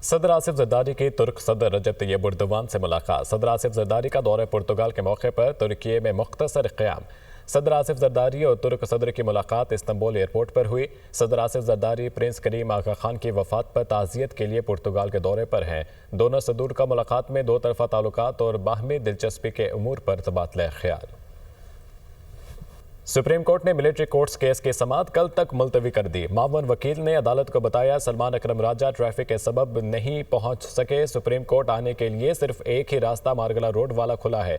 सदर आसिफ जरदारी की तुर्क सदर रजब तैयब एर्दोगान से मुलाकात। सदर आसिफ जरदारी का दौरा पुर्तगाल के मौके पर तुर्की में मुख्तसर क़याम। सदर आसिफ जरदारी और तुर्क सदर की मुलाकात इस्तंबुल एयरपोर्ट पर हुई। सदर आसिफ जरदारी प्रिंस करीम आगा खान की वफात पर ताज़ियत के लिए पुर्तगाल के दौरे पर हैं। दोनों सदूर का मुलाकात में दो तरफा ताल्लुकात और बाहमी दिलचस्पी के उमूर पर तबादला ख्याल। सुप्रीम कोर्ट ने मिलिट्री कोर्ट्स केस की समाअत कल तक मुलतवी कर दी। मावन वकील ने अदालत को बताया सलमान अकरम राजा ट्रैफिक के सबब नहीं पहुंच सके। सुप्रीम कोर्ट आने के लिए सिर्फ एक ही रास्ता मारगला रोड वाला खुला है।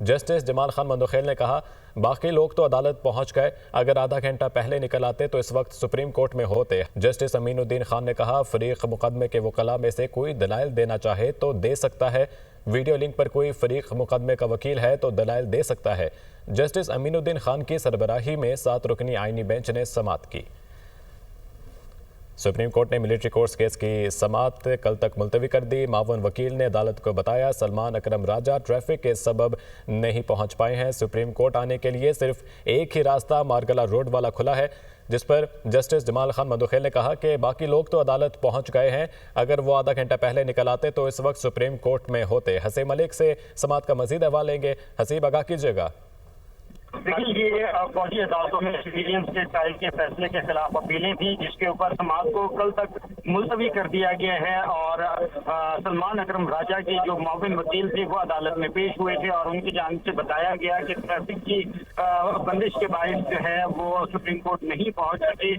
जस्टिस जमाल खान मंदोखेल ने कहा बाकी लोग तो अदालत पहुंच गए, अगर आधा घंटा पहले निकल आते तो इस वक्त सुप्रीम कोर्ट में होते। जस्टिस अमीनुद्दीन खान ने कहा फरीक मुकदमे के वकला में से कोई दलाइल देना चाहे तो दे सकता है। वीडियो लिंक पर कोई फरीक मुकदमे का वकील है तो दलाइल दे सकता है। जस्टिस अमीनुद्दीन खान की सरबराही में 7 रुकनी आईनी बेंच ने समाअत की। सुप्रीम कोर्ट ने मिलिट्री कोर्ट्स केस की समाअत कल तक मुलतवी कर दी। मावन वकील ने अदालत को बताया सलमान अकरम राजा ट्रैफिक के सबब नहीं पहुंच पाए हैं। सुप्रीम कोर्ट आने के लिए सिर्फ एक ही रास्ता मारगला रोड वाला खुला है, जिस पर जस्टिस जमाल खान मंदोखेल ने कहा कि बाकी लोग तो अदालत पहुंच गए हैं, अगर वो आधा घंटा पहले निकल आते तो इस वक्त सुप्रीम कोर्ट में होते। हसीब मलिक से समाअत का मजीद अहवाल लेंगे। हसीब, आगाह कीजिएगा। देखिए, ये फौजी अदालतों में सिविलियंस के ट्रायल के फैसले के खिलाफ अपीलें थी, जिसके ऊपर समाअत को कल तक मुलतवी कर दिया गया है और सलमान अकरम राजा के जो माविन वकील थे वो अदालत में पेश हुए थे और उनकी जानिब से बताया गया कि ट्रैफिक की बंदिश के बायस जो है वो सुप्रीम कोर्ट नहीं पहुंच सके।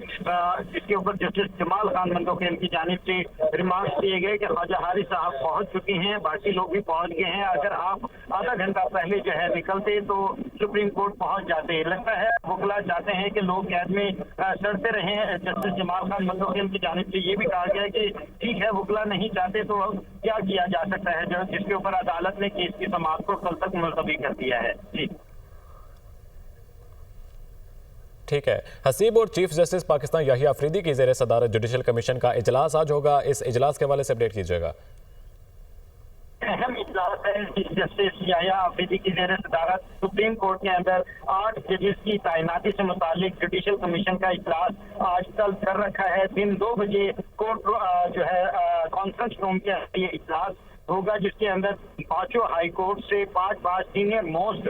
जिसके ऊपर जस्टिस जमाल खान मंदोखेल की जानिब से रिमार्क्स दिए गए कि ख्वाजा हारिस साहब पहुंच चुके हैं, बाकी लोग भी पहुंच गए हैं, अगर आप आधा घंटा पहले जो है निकलते तो सुप्रीम कोर्ट पहुंच जाते। लगता है वकला चाहते हैं कि लोग कैद में सड़ते रहे। जस्टिस जमाल खान मंदोखेल की जानिब से ये भी कहा गया कि ठीक है, वकला नहीं चाहते तो क्या किया जा सकता है, जिसके ऊपर अदालत ने केस की समाअत को कल तक मुलतवी कर दिया है। जी ठीक है हसीब, और चीफ जस्टिस पाकिस्तान याहिया अफरीदी की ज़ेर सदारत जुडिशल कमीशन का इजलास आज होगा, इस इजलास के हवाले से अपडेट कीजिएगा। अहम इजलास है चीफ जस्टिस याहिया अफरीदी की ज़ेर सदारत सुप्रीम कोर्ट के अंदर 8 जजेस की तैनाती से मुतालिक जुडिशल कमीशन का इजलास आज कल कर रखा है। दिन 2 बजे कोर्ट जो है कॉन्फ्रेंस रूम के अंदर ये इजलास होगा, जिसके अंदर 5 हाई कोर्ट से 5 सीनियर मोस्ट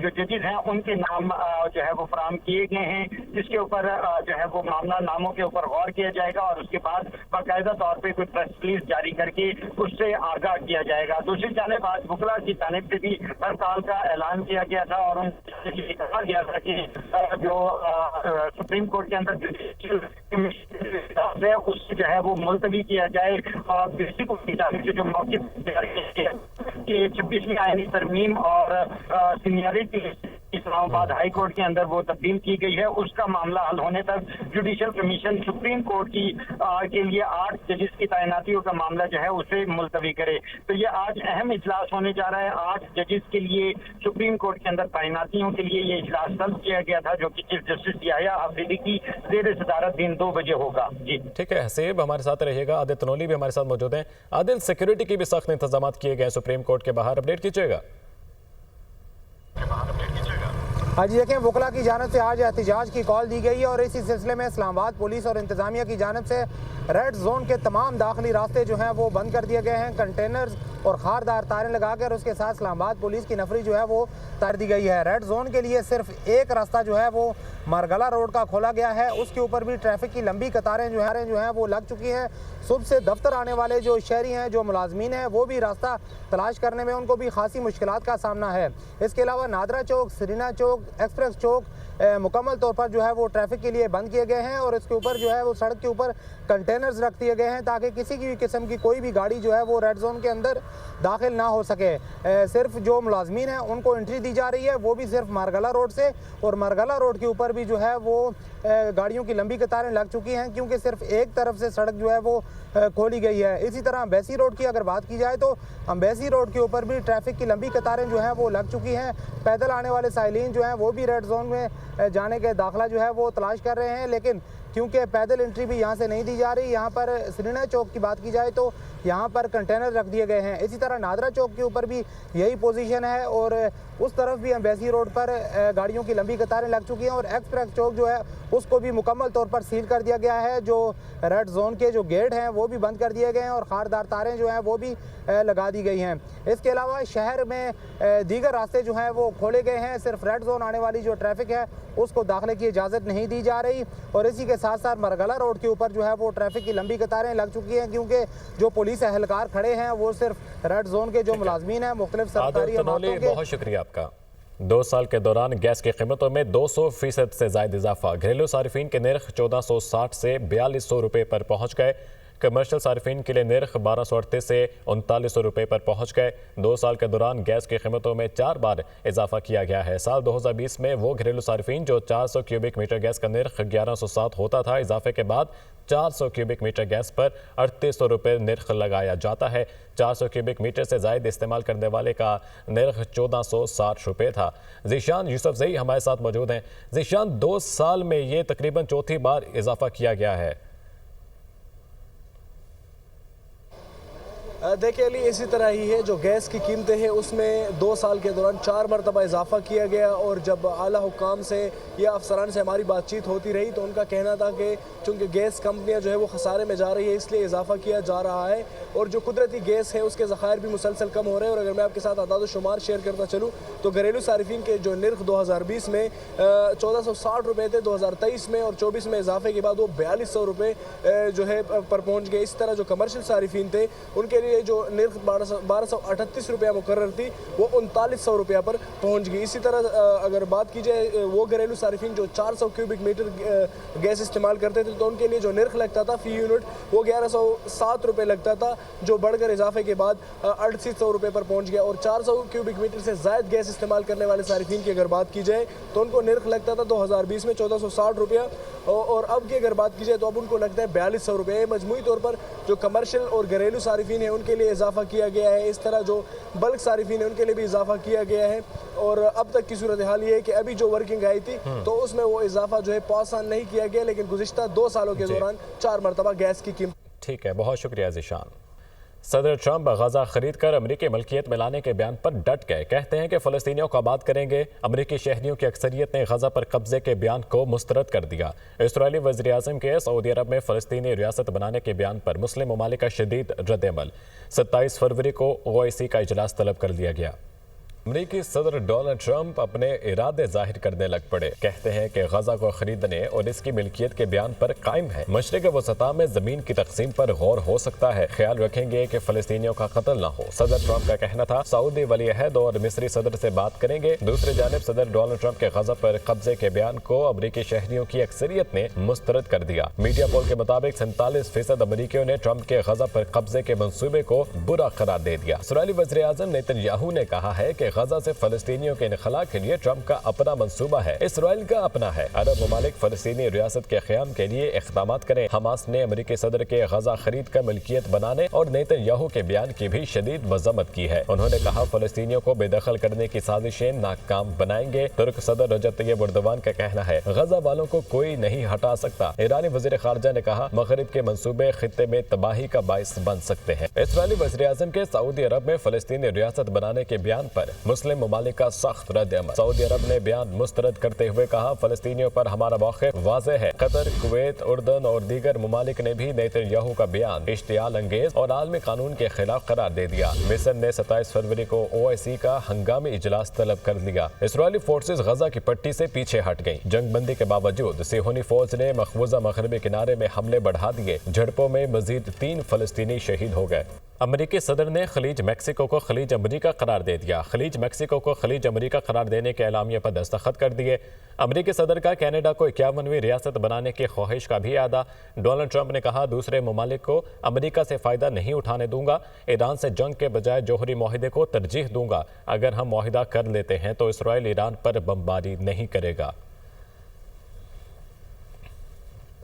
जो जजेस हैं उनके नाम जो है वो फराम किए गए हैं, जिसके ऊपर जो है वो मामला नामों के ऊपर गौर किया जाएगा और उसके बाद बाकायदा तौर पे कोई प्रेस रिलीज जारी करके उससे आगाह किया जाएगा। दूसरी जानिब आज वकला की जानिब से भी हड़ताल का ऐलान किया गया था और उनसे कहा गया था कि जो सुप्रीम कोर्ट के अंदर जुडिशियल कमीशन है उससे जो है वो मुलतवी किया जाए और किसी को जो मौके कि 26वीं आईनी तरमीम और सीनियरिटी इस्लामाबाद हाई कोर्ट के अंदर वो तब्दील की गई है, उसका मामला हल होने तक जुडिशियल कमीशन सुप्रीम कोर्ट की के लिए 8 जजेस की तैनातियों का मामला जो है उसे मुलतवी करे। तो ये आज अहम इजलास होने जा रहा है। 8 जजेस के लिए सुप्रीम कोर्ट के अंदर तैनातियों के लिए ये इजलास तलब किया गया था, जो कि चीफ जस्टिस याहिया अफरीदी की ज़ेर सदारत दिन 2 बजे होगा। जी ठीक है हसीब, हमारे साथ रहिएगा। आदिल तनोली भी हमारे साथ मौजूद हैं। आदिल, सिक्योरिटी की भी सख्त इंतजाम किए गए सुप्रीम कोर्ट के बाहर, अपडेट कीजिएगा। हाँ जी, देखें वकला की जानब से आज एहतजाज की कॉल दी गई है और इसी सिलसिले में इस्लामाबाद पुलिस और इंतजामिया की जानब से रेड जोन के तमाम दाखिली रास्ते जो हैं वो बंद कर दिए गए हैं। कंटेनर्स और खारदार तारें लगाकर उसके साथ इस्लामाबाद पुलिस की नफरी जो है वो तार दी गई है। रेड जोन के लिए सिर्फ एक रास्ता जो है वो मारगला रोड का खोला गया है, उसके ऊपर भी ट्रैफिक की लंबी कतारें जो हैं वो लग चुकी हैं। सुबह से दफ्तर आने वाले जो शहरी हैं, जो मुलाजमीन हैं, वो भी रास्ता तलाश करने में उनको भी खासी मुश्किलात का सामना है। इसके अलावा नादरा चौक, सरीना चौक, एक्सप्रेस चौक मुकम्मल तौर पर जो है वो ट्रैफिक के लिए बंद किए गए हैं और इसके ऊपर जो है वो सड़क के ऊपर कंटेनर्स रख दिए गए हैं ताकि किसी की भी किस्म की कोई भी गाड़ी जो है वो रेड जोन के अंदर दाखिल ना हो सके। सिर्फ जो मुलाजमीन हैं उनको एंट्री दी जा रही है, वो भी सिर्फ मारगला रोड से, और मारगला रोड के ऊपर भी जो है वो गाड़ियों की लंबी कतारें लग चुकी हैं क्योंकि सिर्फ एक तरफ से सड़क जो है वो खोली गई है। इसी तरह अम्बेसी रोड की अगर बात की जाए तो अम्बेसी रोड के ऊपर भी ट्रैफिक की लंबी कतारें जो हैं वो लग चुकी हैं। पैदल आने वाले साइलिन जो हैं वो भी रेड जोन में जाने के दाखिला जो है वो तलाश कर रहे हैं, लेकिन क्योंकि पैदल एंट्री भी यहाँ से नहीं दी जा रही। यहाँ पर सरीना चौक की बात की जाए तो यहाँ पर कंटेनर रख दिए गए हैं। इसी तरह नादरा चौक के ऊपर भी यही पोजीशन है और उस तरफ भी एम्बेसी रोड पर गाड़ियों की लंबी कतारें लग चुकी हैं और एक्सप्रेस चौक जो है उसको भी मुकम्मल तौर पर सील कर दिया गया है। जो रेड जोन के जो गेट हैं वो भी बंद कर दिए गए हैं और खारदार तारें जो हैं वो भी लगा दी गई हैं। इसके अलावा शहर में दीगर रास्ते जो हैं वो खोले गए हैं। सिर्फ रेड जोन आने वाली जो ट्रैफिक है उसको दाखिले की इजाज़त नहीं दी जा रही और इसी के साथ साथ मरगला रोड के ऊपर जो है वो ट्रैफिक की लंबी कतारें लग चुकी हैं, क्योंकि जो पुलिस एहलकार खड़े हैं वो सिर्फ रेड जोन के जो मुलाजमीन हैं मुख्तलिफ सरकारी इमारतों के। बहुत शुक्रिया आपका। 2 साल के दौरान गैस की कीमतों में 200% से ज्यादा इजाफा। घरेलू सार्फिन के नर्ख 1460 से 4200 रुपये पर पहुंच गए। कमर्शियल सार्फिन के लिए नर्ख 1238 से 3900 रुपये पर पहुंच गए। 2 साल के दौरान गैस की कीमतों में 4 बार इजाफा किया गया है। साल 2020 में वो घरेलू सार्फिन जो 400 क्यूबिक मीटर गैस का नर्ख 1107 होता था, इजाफे के बाद 400 क्यूबिक मीटर गैस पर 3800 रुपये नर्ख लगाया जाता है। 400 क्यूबिक मीटर से ज़ायद इस्तेमाल करने वाले का नर्ख 1460 रुपये था। ज़ीशान यूसुफजई हमारे साथ मौजूद हैं। ज़ीशान, 2 साल में ये तकरीबन चौथी बार इजाफा किया गया है। देखिए अली, इसी तरह ही है। जो गैस की कीमतें हैं उसमें 2 साल के दौरान 4 मरतबा इजाफा किया गया और जब आला हुक्काम से या अफसरान से हमारी बातचीत होती रही तो उनका कहना था कि चूँकि गैस कंपनियां जो है वो खसारे में जा रही है इसलिए इजाफा किया जा रहा है और जो कुदरती गैस है उसके ज़खायर भी मुसलसल कम हो रहे हैं। और अगर मैं आपके साथ आदाद शुमार शेयर करता चलूँ तो घरेलू सार्फिन के जो नर्ख 2020 में 1460 रुपये थे, 2023 में और 24 में इजाफे के बाद वो 4200 रुपये जो है पर पहुँच गए। इस तरह जो कमर्शियल सार्फिन थे उनके लिए जो नर्ख 1238 रुपया मुकर्रर थी वो 3900 रुपया पर पहुंच गई। इसी तरह अगर बात की जाए वो घरेलू सार्फिन जो 400 क्यूबिक मीटर गैस इस्तेमाल करते थे तो उनके लिए जो नर्ख लगता था फी यूनिट वो 1107 रुपये लगता था, जो बढ़कर इजाफे के बाद 3800 रुपये पर पहुंच गया। और 400 क्यूबिक मीटर से ज़ायद गैस इस्तेमाल करने वाले सार्फिन की अगर बात की जाए तो उनको नर्ख लगता था 2020 में 1460 रुपया और अब की अगर बात की जाए तो अब उनको लगता है 4200 रुपये। मजमूई तौर पर जो कमर्शियल और घरेलू सार्फिन है उनके लिए इजाफा किया गया है। इस तरह जो बल्क सार्फिन है उनके लिए भी इजाफा किया गया है और अब तक की सूरत हाल ये है कि अभी जो वर्किंग आई थी तो उसमें वो इजाफा जो है पासान नहीं किया गया, लेकिन गुज़िश्ता 2 सालों के दौरान 4 मरतबा गैस की कीमत। ठीक है, बहुत शुक्रिया ज़ीशान। सदर ट्रंप गजा खरीद कर अमरीकी मलकियत में लाने के बयान पर डट गए। कहते हैं कि फ़लस्तीनियों को आबाद करेंगे। अमरीकी शहरियों की अक्सरियत ने गजा पर कब्जे के बयान को मुस्तरद कर दिया। इसराइली वज़ीर आज़म के सऊदी अरब में फ़लस्तीनी रियासत बनाने के बयान पर मुस्लिम ममालिक का शदीद रद्द-ए-अमल। 27 फरवरी को OIC का इजलास तलब कर लिया गया। अमरीकी सदर डोनाल्ड ट्रंप अपने इरादे जाहिर करने लग पड़े। कहते हैं कि गजा को खरीदने और इसकी मिल्कियत के बयान पर कायम है। मशरिक़ वसता में जमीन की तकसीम पर गौर हो सकता है। ख्याल रखेंगे कि फलस्तीनियों का कत्ल न हो। सदर ट्रंप का कहना था सऊदी वली अहद और मिस्री सदर से बात करेंगे। दूसरी जानिब सदर डोनाल्ड ट्रंप के गजा पर कब्जे के बयान को अमरीकी शहरियों की अक्सरियत ने मुस्तरद कर दिया। मीडिया पोल के मुताबिक 47% अमरीकियों ने ट्रंप के गजा पर कब्जे के मंसूबे को बुरा करार दे दिया। इसराइली वज़ीर आज़म नेतन्याहू ने कहा है कि गजा से फलस्तीनियों के इनखला के लिए ट्रंप का अपना मंसूबा है, इसराइल का अपना है। अरब ममालिक फलस्तीनी रियासत के क़याम के लिए इक़दाम करें। हमास ने अमरीकी सदर के गजा खरीद कर मिल्कियत बनाने और नेतन्याहू के बयान की भी शदीद मज़म्मत की है। उन्होंने कहा फलस्तीनियों को बेदखल करने की साजिशें नाकाम बनाएंगे। तुर्क सदर रजब तैयब एर्दोगान का कहना है गजा वालों को कोई नहीं हटा सकता। ईरानी वज़ीर ख़ारजा ने कहा मग़रिब के मंसूबे खित्ते में तबाही का बाइस बन सकते हैं। इसराइली वज़ीर आज़म के सऊदी अरब में फलस्तीनी रियासत बनाने के बयान पर मुस्लिम ममालिक का सख्त रद्द-ए-अमल। सऊदी अरब ने बयान मुस्तरद करते हुए कहा फलस्तीनियों पर हमारा मौक़िफ़ वाज़ेह है। कतर, कुवैत, उर्दन और दीगर ममालिक ने भी नेतन्याहू का बयान इश्तियाल अंगेज और आलमी कानून के खिलाफ करार दे दिया। मिस्र ने 27 फरवरी को OIC का हंगामी इजलास तलब कर लिया। इसराइली फोर्सेज गजा की पट्टी से पीछे हट गई। जंगबंदी के बावजूद सिहोनी फौज ने मकबूजा मगरबी किनारे में हमले बढ़ा दिए। झड़पों में मजीद 3 फलस्तीनी शहीद हो गए। अमरीकी सदर ने खलीज मैक्सिको को खलीज अमरीका करार दे दिया। खलीज मैक्सिको को खलीज अमरीका करार देने के एलामिया पर दस्तखत कर दिए। अमरीकी सदर का कनाडा को 51वीं रियासत बनाने की ख्वाहिश का भी अदा। डोनाल्ड ट्रंप ने कहा दूसरे ममालिक को अमरीका से फ़ायदा नहीं उठाने दूंगा। ईरान से जंग के बजाय जोहरी मुआहदे को तरजीह दूंगा। अगर हम मुआहदा कर लेते हैं तो इसराइल ईरान पर बमबारी नहीं करेगा।